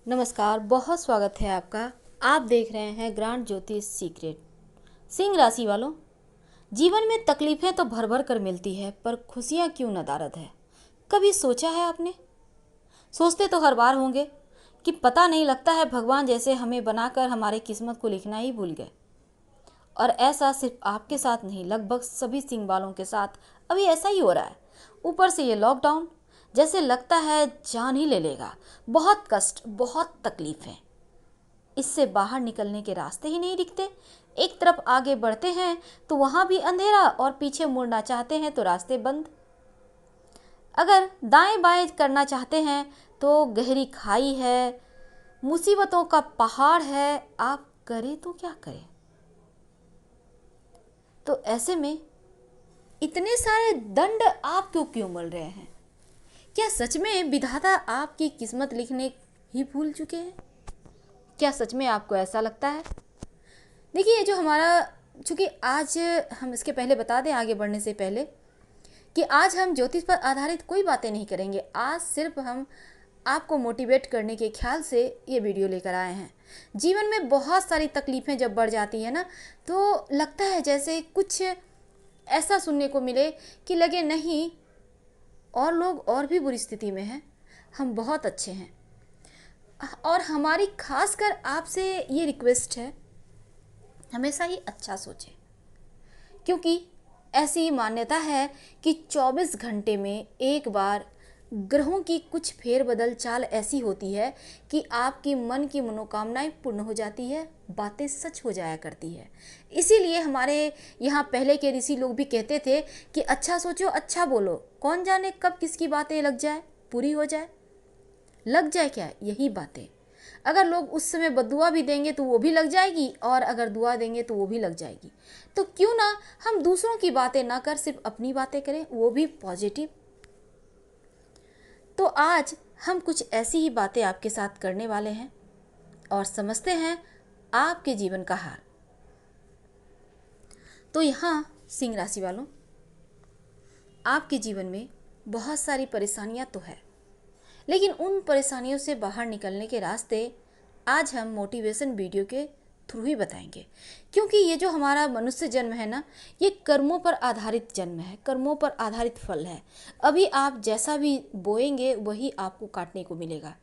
नमस्कार, बहुत स्वागत है आपका। आप देख रहे हैं ग्रांड ज्योतिष सीक्रेट। सिंह राशि वालों, जीवन में तकलीफें तो भर भर कर मिलती है, पर खुशियां क्यों नदारद है। कभी सोचा है आपने? सोचते तो हर बार होंगे कि पता नहीं लगता है भगवान जैसे हमें बनाकर हमारी किस्मत को लिखना ही भूल गए। और ऐसा सिर्फ आपके साथ नहीं, लगभग सभी सिंह वालों के साथ अभी ऐसा ही हो रहा है। ऊपर से ये लॉकडाउन, जैसे लगता है जान ही ले लेगा। बहुत कष्ट, बहुत तकलीफ है। इससे बाहर निकलने के रास्ते ही नहीं दिखते। एक तरफ आगे बढ़ते हैं तो वहां भी अंधेरा, और पीछे मुड़ना चाहते हैं तो रास्ते बंद। अगर दाएं बाएं करना चाहते हैं तो गहरी खाई है, मुसीबतों का पहाड़ है। आप करें तो क्या करें? तो ऐसे में इतने सारे दंड आपको क्यों मिल रहे हैं? क्या सच में विधाता आपकी किस्मत लिखने ही भूल चुके हैं? क्या सच में आपको ऐसा लगता है? देखिए, जो हमारा, चूँकि आज हम इसके पहले बता दें आगे बढ़ने से पहले कि आज हम ज्योतिष पर आधारित कोई बातें नहीं करेंगे। आज सिर्फ हम आपको मोटिवेट करने के ख्याल से ये वीडियो लेकर आए हैं। जीवन में बहुत सारी तकलीफ़ें जब बढ़ जाती है ना, तो लगता है जैसे कुछ ऐसा सुनने को मिले कि लगे नहीं, और लोग और भी बुरी स्थिति में हैं, हम बहुत अच्छे हैं। और हमारी खासकर आपसे ये रिक्वेस्ट है, हमेशा ही अच्छा सोचें, क्योंकि ऐसी मान्यता है कि 24 घंटे में एक बार ग्रहों की कुछ फेरबदल चाल ऐसी होती है कि आपकी मन की मनोकामनाएं पूर्ण हो जाती है, बातें सच हो जाया करती है। इसीलिए हमारे यहाँ पहले के ऋषि लोग भी कहते थे कि अच्छा सोचो, अच्छा बोलो। कौन जाने कब किसकी बातें लग जाए, पूरी हो जाए। लग जाए क्या? यही बातें। अगर लोग उस समय बद्दुआ भी देंगे तो वो भी लग जाएगी, और अगर दुआ देंगे तो वो भी लग जाएगी। तो क्यों ना हम दूसरों की बातें ना कर सिर्फ अपनी बातें करें, वो भी पॉजिटिव। तो आज हम कुछ ऐसी ही बातें आपके साथ करने वाले हैं और समझते हैं आपके जीवन का हाल। तो यहाँ सिंह राशि वालों, आपके जीवन में बहुत सारी परेशानियां तो है, लेकिन उन परेशानियों से बाहर निकलने के रास्ते आज हम मोटिवेशन वीडियो के थ्रू ही बताएंगे। क्योंकि ये जो हमारा मनुष्य जन्म है ना, ये कर्मों पर आधारित जन्म है, कर्मों पर आधारित फल है। अभी आप जैसा भी बोएंगे वही आपको काटने को मिलेगा।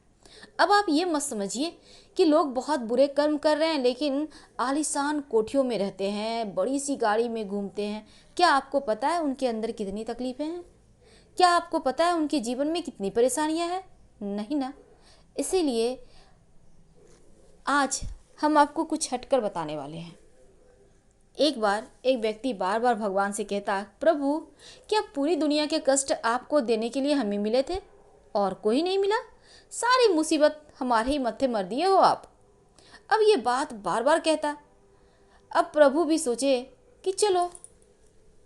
अब आप ये मत समझिए कि लोग बहुत बुरे कर्म कर रहे हैं लेकिन आलीशान कोठियों में रहते हैं, बड़ी सी गाड़ी में घूमते हैं। क्या आपको पता है उनके अंदर कितनी तकलीफें हैं? क्या आपको पता है उनके जीवन में कितनी परेशानियां हैं? नहीं ना। इसीलिए आज हम आपको कुछ हटकर बताने वाले हैं। एक बार एक व्यक्ति बार बार भगवान से कहता, प्रभु, क्या पूरी दुनिया के कष्ट आपको देने के लिए हमें मिले थे और कोई नहीं मिला? सारी मुसीबत हमारे ही मत्थे मर दिए हो आप। अब ये बात बार बार कहता। अब प्रभु भी सोचे कि चलो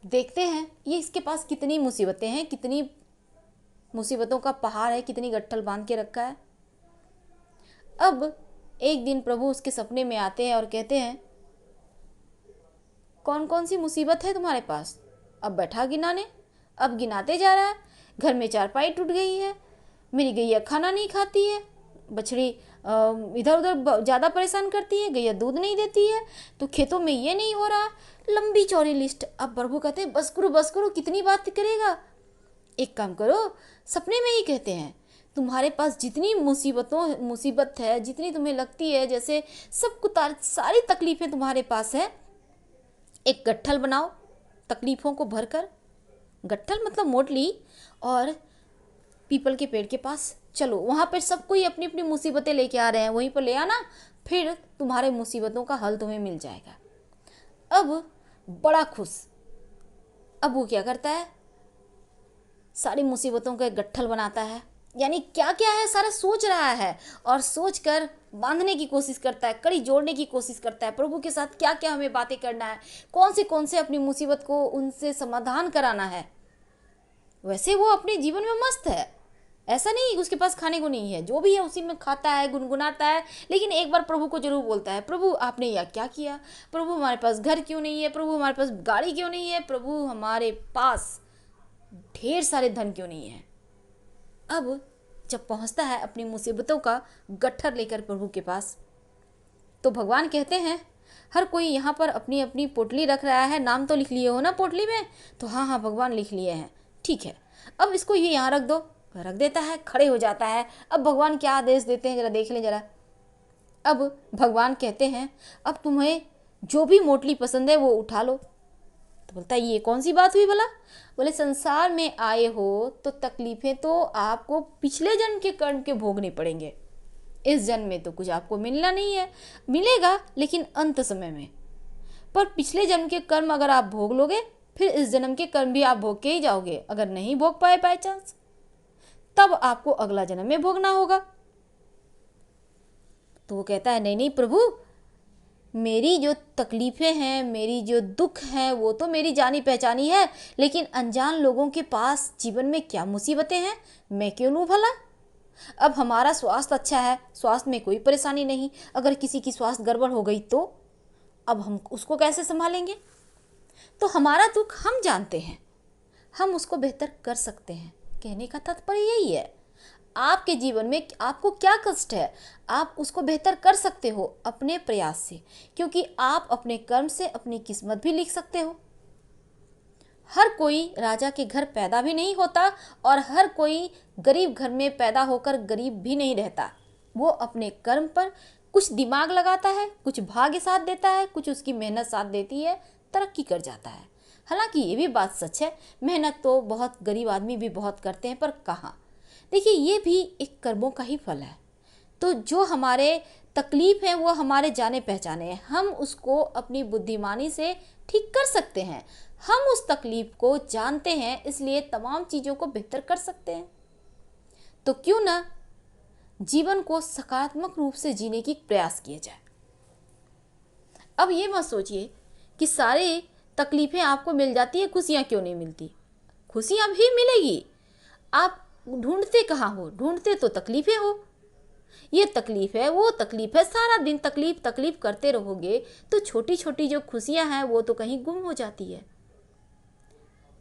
देखते हैं ये इसके पास कितनी मुसीबतें हैं, कितनी मुसीबतों का पहाड़ है, कितनी गट्ठल बांध के रखा है। अब एक दिन प्रभु उसके सपने में आते हैं और कहते हैं, कौन कौन सी मुसीबत है तुम्हारे पास? अब बैठा गिनाने। अब गिनाते जा रहा है। घर में चारपाई टूट गई है, मेरी गैया खाना नहीं खाती है, बछड़ी इधर उधर ज़्यादा परेशान करती है, गैया दूध नहीं देती है, तो खेतों में ये नहीं हो रहा। लंबी चौड़ी लिस्ट। अब प्रभु कहते हैं, बस करो, कितनी बात करेगा। एक काम करो, सपने में ही कहते हैं, तुम्हारे पास जितनी मुसीबत है, जितनी तुम्हें लगती है जैसे सब कुछ सारी तकलीफें तुम्हारे पास है, एक गट्ठल बनाओ तकलीफों को भरकर। गट्ठल मतलब मोटली। और पीपल के पेड़ के पास चलो, वहाँ पर सब कोई अपनी अपनी मुसीबतें लेके आ रहे हैं, वहीं पर ले आना, फिर तुम्हारे मुसीबतों का हल तुम्हें मिल जाएगा। अब बड़ा खुश। अब वो क्या करता है, सारी मुसीबतों का एक गट्ठल बनाता है, यानी क्या क्या है सारा सोच रहा है, और सोच कर बांधने की कोशिश करता है, कड़ी जोड़ने की कोशिश करता है। प्रभु के साथ क्या क्या हमें बातें करना है, कौन से अपनी मुसीबत को उनसे समाधान कराना है। वैसे वो अपने जीवन में मस्त है, ऐसा नहीं उसके पास खाने को नहीं है, जो भी है उसी में खाता है, गुनगुनाता है। लेकिन एक बार प्रभु को जरूर बोलता है, प्रभु आपने यह क्या किया? प्रभु हमारे पास घर क्यों नहीं है? प्रभु हमारे पास गाड़ी क्यों नहीं है? प्रभु हमारे पास ढेर सारे धन क्यों नहीं है? अब जब पहुंचता है अपनी मुसीबतों का गट्ठर लेकर प्रभु के पास, तो भगवान कहते हैं हर कोई यहाँ पर अपनी अपनी पोटली रख रहा है, नाम तो लिख लिए हो ना पोटली में? तो हाँ हाँ भगवान लिख लिए हैं, ठीक है, अब इसको ये यहाँ रख दो। रख देता है, खड़े हो जाता है। अब भगवान क्या आदेश देते हैं जरा देख लें जरा। अब भगवान कहते हैं अब तुम्हें जो भी मोटली पसंद है वो उठा लो। तो बोलता है ये कौन सी बात हुई भला? बोले संसार में आए हो तो तकलीफें तो आपको पिछले जन्म के कर्म के भोगने पड़ेंगे। इस जन्म में तो कुछ आपको मिलना नहीं है, मिलेगा लेकिन अंत समय में। पर पिछले जन्म के कर्म अगर आप भोग लोगे फिर इस जन्म के कर्म भी आप भोग के ही जाओगे। अगर नहीं भोग पाए बाय चांस, तब आपको अगला जन्म में भोगना होगा। तो वो कहता है नहीं नहीं प्रभु, मेरी जो तकलीफ़ें हैं, मेरी जो दुख हैं वो तो मेरी जानी पहचानी है, लेकिन अनजान लोगों के पास जीवन में क्या मुसीबतें हैं मैं क्यों लूँ भला। अब हमारा स्वास्थ्य अच्छा है, स्वास्थ्य में कोई परेशानी नहीं, अगर किसी की स्वास्थ्य गड़बड़ हो गई तो अब हम उसको कैसे संभालेंगे? तो हमारा दुख हम जानते हैं, हम उसको बेहतर कर सकते हैं। कहने का तात्पर्य यही है, आपके जीवन में आपको क्या कष्ट है आप उसको बेहतर कर सकते हो अपने प्रयास से, क्योंकि आप अपने कर्म से अपनी किस्मत भी लिख सकते हो। हर कोई राजा के घर पैदा भी नहीं होता और हर कोई गरीब घर में पैदा होकर गरीब भी नहीं रहता। वो अपने कर्म पर कुछ दिमाग लगाता है, कुछ भाग्य साथ देता है, कुछ उसकी मेहनत साथ देती है, तरक्की कर जाता है। हालांकि ये भी बात सच है, मेहनत तो बहुत गरीब आदमी भी बहुत करते हैं, पर कहाँ। देखिए ये भी एक कर्मों का ही फल है। तो जो हमारे तकलीफ है वो हमारे जाने पहचाने हैं, हम उसको अपनी बुद्धिमानी से ठीक कर सकते हैं। हम उस तकलीफ को जानते हैं, इसलिए तमाम चीज़ों को बेहतर कर सकते हैं। तो क्यों ना जीवन को सकारात्मक रूप से जीने की प्रयास किया जाए। अब ये मत सोचिए कि सारे तकलीफ़ें आपको मिल जाती है, खुशियाँ क्यों नहीं मिलती। खुशियाँ भी मिलेगी, आप ढूंढते कहाँ हो? ढूंढते तो तकलीफ़ें हो। ये तकलीफ़ है, वो तकलीफ़ है, सारा दिन तकलीफ़ तकलीफ़ करते रहोगे तो छोटी छोटी जो खुशियाँ हैं वो तो कहीं गुम हो जाती है।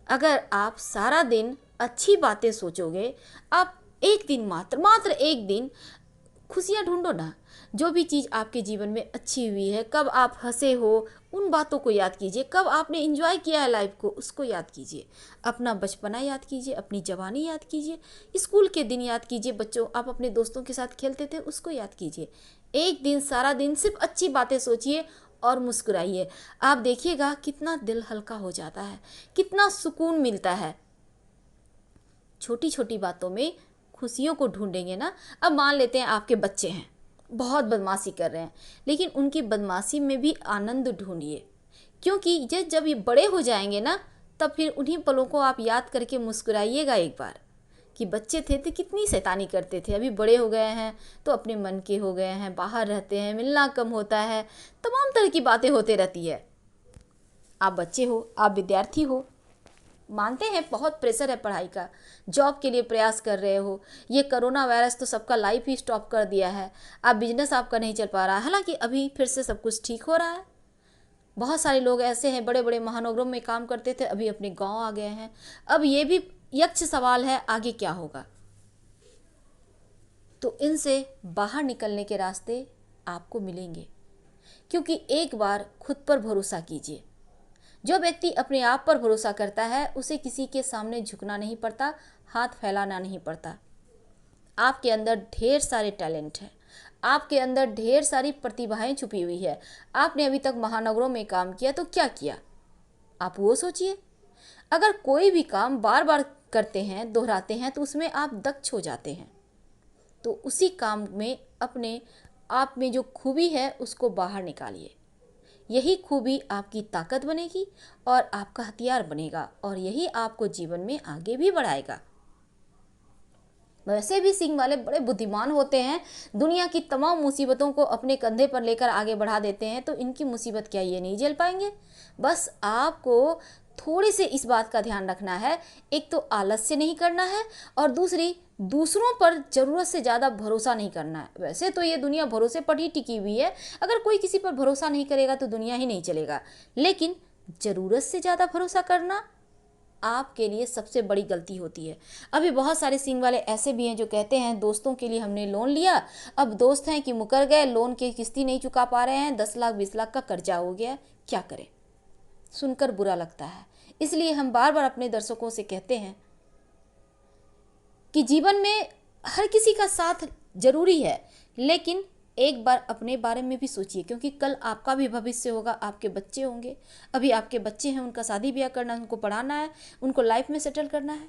अगर आप सारा दिन अच्छी बातें सोचोगे, आप एक दिन मात्र एक दिन खुशियाँ ढूंढो ना। जो भी चीज़ आपके जीवन में अच्छी हुई है, कब आप हंसे हो उन बातों को याद कीजिए, कब आपने एंजॉय किया है लाइफ को उसको याद कीजिए, अपना बचपना याद कीजिए, अपनी जवानी याद कीजिए, स्कूल के दिन याद कीजिए, बच्चों आप अपने दोस्तों के साथ खेलते थे उसको याद कीजिए। एक दिन सारा दिन सिर्फ अच्छी बातें सोचिए और मुस्कुराइए। आप देखिएगा कितना दिल हल्का हो जाता है, कितना सुकून मिलता है। छोटी छोटी बातों में खुशियों को ढूंढेंगे ना। अब मान लेते हैं आपके बच्चे हैं, बहुत बदमाशी कर रहे हैं, लेकिन उनकी बदमाशी में भी आनंद ढूंढिए, क्योंकि जब ये बड़े हो जाएंगे ना तब फिर उन्हीं पलों को आप याद करके मुस्कुराइएगा एक बार कि बच्चे थे तो कितनी शैतानी करते थे, अभी बड़े हो गए हैं तो अपने मन के हो गए हैं, बाहर रहते हैं, मिलना कम होता है, तमाम तरह की बातें होते रहती है। आप बच्चे हो, आप विद्यार्थी हो, मानते हैं बहुत प्रेशर है पढ़ाई का, जॉब के लिए प्रयास कर रहे हो, ये कोरोना वायरस तो सबका लाइफ ही स्टॉप कर दिया है, आप बिजनेस आपका नहीं चल पा रहा है। हालांकि अभी फिर से सब कुछ ठीक हो रहा है। बहुत सारे लोग ऐसे हैं बड़े बड़े महानगरों में काम करते थे, अभी अपने गांव आ गए हैं। अब ये भी यक्ष सवाल है आगे क्या होगा। तो इनसे बाहर निकलने के रास्ते आपको मिलेंगे, क्योंकि एक बार खुद पर भरोसा कीजिए। जो व्यक्ति अपने आप पर भरोसा करता है उसे किसी के सामने झुकना नहीं पड़ता, हाथ फैलाना नहीं पड़ता। आपके अंदर ढेर सारे टैलेंट हैं, आपके अंदर ढेर सारी प्रतिभाएं छुपी हुई है। आपने अभी तक महानगरों में काम किया तो क्या किया, आप वो सोचिए। अगर कोई भी काम बार बार करते हैं, दोहराते हैं, तो उसमें आप दक्ष हो जाते हैं। तो उसी काम में अपने आप में जो खूबी है उसको बाहर निकालिए। यही खूबी आपकी ताकत बनेगी और आपका हथियार बनेगा, और यही आपको जीवन में आगे भी बढ़ाएगा। वैसे भी सिंह वाले बड़े बुद्धिमान होते हैं, दुनिया की तमाम मुसीबतों को अपने कंधे पर लेकर आगे बढ़ा देते हैं, तो इनकी मुसीबत क्या ये नहीं झेल पाएंगे? बस आपको थोड़ी से इस बात का ध्यान रखना है, एक तो आलस्य नहीं करना है और दूसरी दूसरों पर ज़रूरत से ज़्यादा भरोसा नहीं करना है। वैसे तो ये दुनिया भरोसे पर ही टिकी हुई है, अगर कोई किसी पर भरोसा नहीं करेगा तो दुनिया ही नहीं चलेगा, लेकिन ज़रूरत से ज़्यादा भरोसा करना आपके लिए सबसे बड़ी गलती होती है। अभी बहुत सारे सिंग वाले ऐसे भी हैं जो कहते हैं दोस्तों के लिए हमने लोन लिया, अब दोस्त हैं कि मुकर गए, लोन की किस्ती नहीं चुका पा रहे हैं, 10 लाख 20 लाख का कर्जा हो गया, क्या करें। सुनकर बुरा लगता है। इसलिए हम बार बार अपने दर्शकों से कहते हैं कि जीवन में हर किसी का साथ जरूरी है, लेकिन एक बार अपने बारे में भी सोचिए, क्योंकि कल आपका भी भविष्य होगा, आपके बच्चे होंगे। अभी आपके बच्चे हैं, उनका शादी ब्याह करना है, उनको पढ़ाना है, उनको लाइफ में सेटल करना है।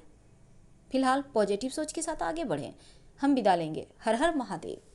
फिलहाल पॉजिटिव सोच के साथ आगे बढ़ें। हम विदा लेंगे। हर हर महादेव।